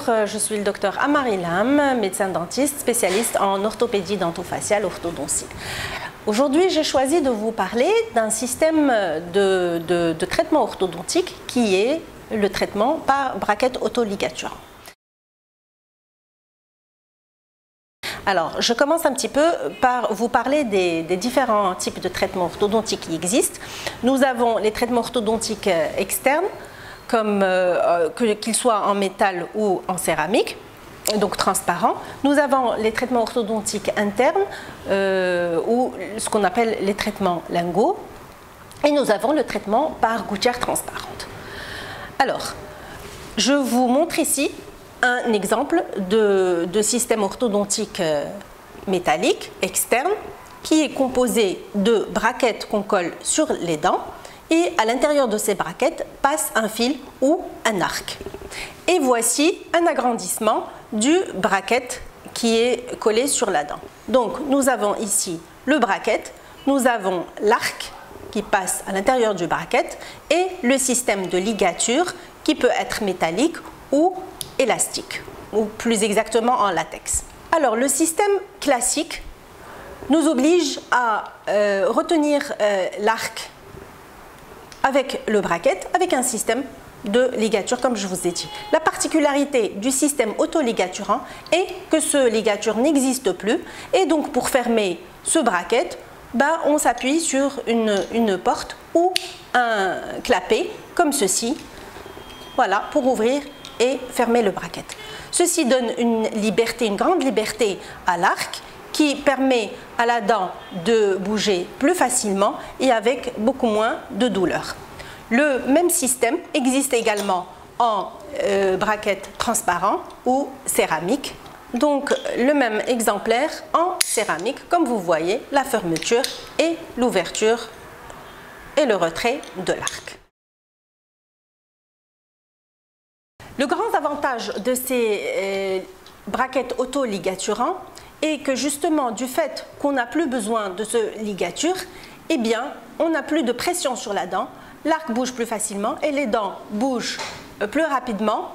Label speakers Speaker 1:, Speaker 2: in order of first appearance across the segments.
Speaker 1: Bonjour, je suis le docteur Amari Lam, médecin dentiste spécialiste en orthopédie dentofaciale orthodontie. Aujourd'hui, j'ai choisi de vous parler d'un système de traitement orthodontique qui est le traitement par braquette autoligaturant. Alors, je commence un petit peu par vous parler des différents types de traitements orthodontiques qui existent. Nous avons les traitements orthodontiques externes, comme qu'ils soient en métal ou en céramique, donc transparents. Nous avons les traitements orthodontiques internes, ou ce qu'on appelle les traitements lingots. Et nous avons le traitement par gouttière transparente. Alors, je vous montre ici un exemple de système orthodontique métallique externe qui est composé de braquettes qu'on colle sur les dents. Et à l'intérieur de ces braquettes passe un fil ou un arc. Et voici un agrandissement du braquette qui est collé sur la dent. Donc nous avons ici le braquette, nous avons l'arc qui passe à l'intérieur du braquette et le système de ligature qui peut être métallique ou élastique, ou plus exactement en latex. Alors le système classique nous oblige à retenir l'arc avec le braquette, avec un système de ligature comme je vous ai dit. La particularité du système autoligaturant est que ce ligature n'existe plus et donc pour fermer ce braquette, on s'appuie sur une porte ou un clapet comme ceci, voilà, pour ouvrir et fermer le braquette. Ceci donne une grande liberté à l'arc qui permet à la dent de bouger plus facilement et avec beaucoup moins de douleur. Le même système existe également en braquette transparent ou céramique. Donc le même exemplaire en céramique, comme vous voyez, la fermeture et l'ouverture et le retrait de l'arc. Le grand avantage de ces braquettes autoligaturants est que justement du fait qu'on n'a plus besoin de ce ligature, eh bien on n'a plus de pression sur la dent, l'arc bouge plus facilement et les dents bougent plus rapidement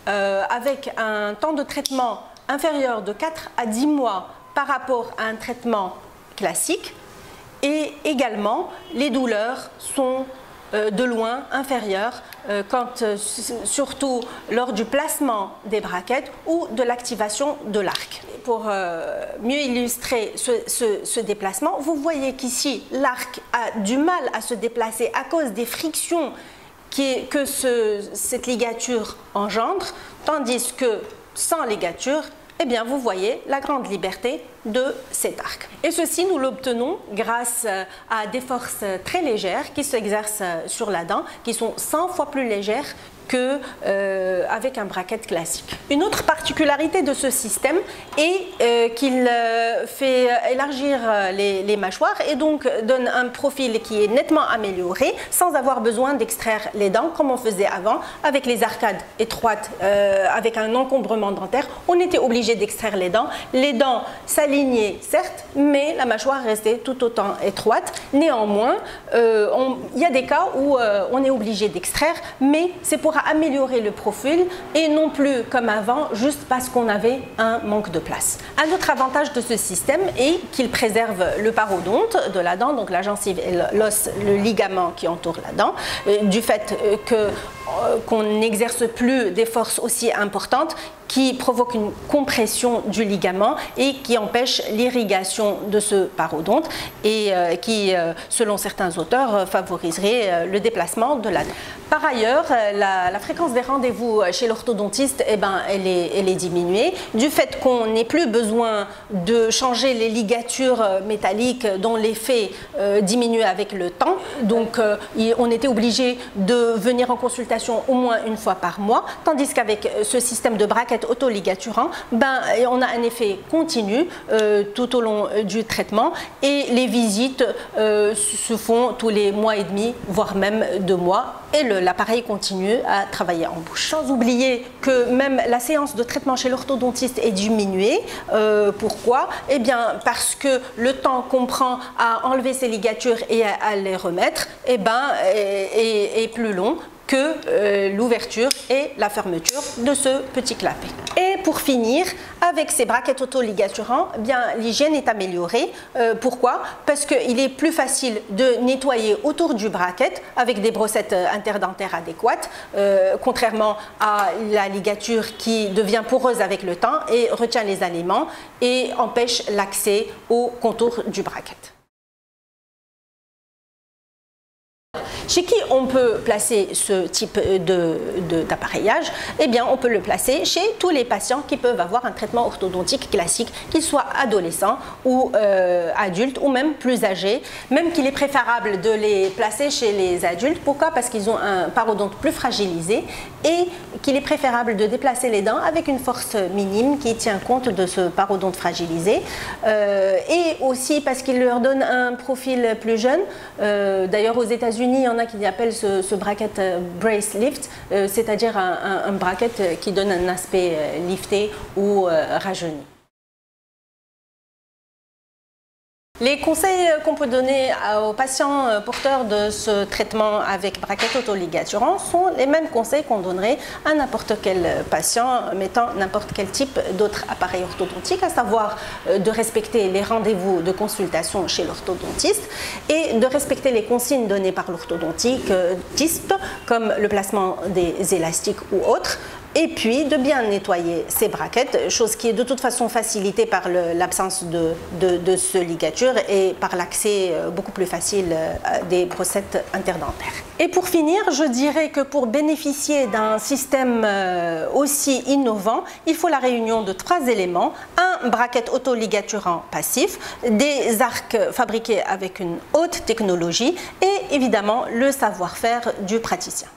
Speaker 1: avec un temps de traitement inférieur de 4 à 10 mois par rapport à un traitement classique et également les douleurs sont de loin inférieures surtout lors du placement des braquettes ou de l'activation de l'arc. Pour mieux illustrer ce déplacement, vous voyez qu'ici l'arc a du mal à se déplacer à cause des frictions que cette ligature engendre, tandis que sans ligature, eh bien, vous voyez la grande liberté de cet arc. Et ceci, nous l'obtenons grâce à des forces très légères qui s'exercent sur la dent, qui sont 100 fois plus légères qu'avec un braquette classique. Une autre particularité de ce système est qu'il fait élargir les mâchoires et donc donne un profil qui est nettement amélioré sans avoir besoin d'extraire les dents comme on faisait avant avec les arcades étroites, avec un encombrement dentaire. On était obligé d'extraire les dents s'alignaient certes, mais la mâchoire restait tout autant étroite. Néanmoins, il y a des cas où on est obligé d'extraire, mais c'est pour améliorer le profil et non plus comme avant juste parce qu'on avait un manque de place. Un autre avantage de ce système est qu'il préserve le parodonte de la dent, donc la gencive et l'os, le ligament qui entoure la dent, du fait qu'on n'exerce plus des forces aussi importantes qui provoquent une compression du ligament et qui empêche l'irrigation de ce parodonte et qui, selon certains auteurs, favoriserait le déplacement de la dent. Par ailleurs, la fréquence des rendez-vous chez l'orthodontiste, elle est diminuée du fait qu'on n'ait plus besoin de changer les ligatures métalliques dont l'effet diminue avec le temps. Donc, on était obligé de venir en consultation au moins une fois par mois, tandis qu'avec ce système de braquettes autoligaturant, on a un effet continu tout au long du traitement et les visites se font tous les mois et demi, voire même 2 mois. Et l'appareil continue à travailler en bouche. Sans oublier que même la séance de traitement chez l'orthodontiste est diminuée. Pourquoi? Eh bien parce que le temps qu'on prend à enlever ces ligatures et à les remettre est plus long que l'ouverture et la fermeture de ce petit clapet. Et pour finir, avec ces braquettes auto-ligaturants, eh bien l'hygiène est améliorée. Pourquoi? Parce qu'il est plus facile de nettoyer autour du bracket avec des brossettes interdentaires adéquates, contrairement à la ligature qui devient poreuse avec le temps et retient les aliments et empêche l'accès au contour du bracket. Chez qui on peut placer ce type d'appareillage? Eh bien, on peut le placer chez tous les patients qui peuvent avoir un traitement orthodontique classique, qu'ils soient adolescents ou adultes ou même plus âgés. Même qu'il est préférable de les placer chez les adultes. Pourquoi? Parce qu'ils ont un parodonte plus fragilisé et qu'il est préférable de déplacer les dents avec une force minime qui tient compte de ce parodonte fragilisé. Et aussi parce qu'il leur donne un profil plus jeune. D'ailleurs, aux États-Unis, il y en a qui appellent ce bracket brace lift, c'est-à-dire un bracket qui donne un aspect lifté ou rajeuni. Les conseils qu'on peut donner aux patients porteurs de ce traitement avec braquettes auto-ligaturants sont les mêmes conseils qu'on donnerait à n'importe quel patient mettant n'importe quel type d'autre appareil orthodontique, à savoir de respecter les rendez-vous de consultation chez l'orthodontiste et de respecter les consignes données par l'orthodontiste, comme le placement des élastiques ou autres. Et puis de bien nettoyer ces braquettes, chose qui est de toute façon facilitée par l'absence de ce ligature et par l'accès beaucoup plus facile des brossettes interdentaires. Et pour finir, je dirais que pour bénéficier d'un système aussi innovant, il faut la réunion de 3 éléments: un bracket auto-ligaturant passif, des arcs fabriqués avec une haute technologie et évidemment le savoir-faire du praticien.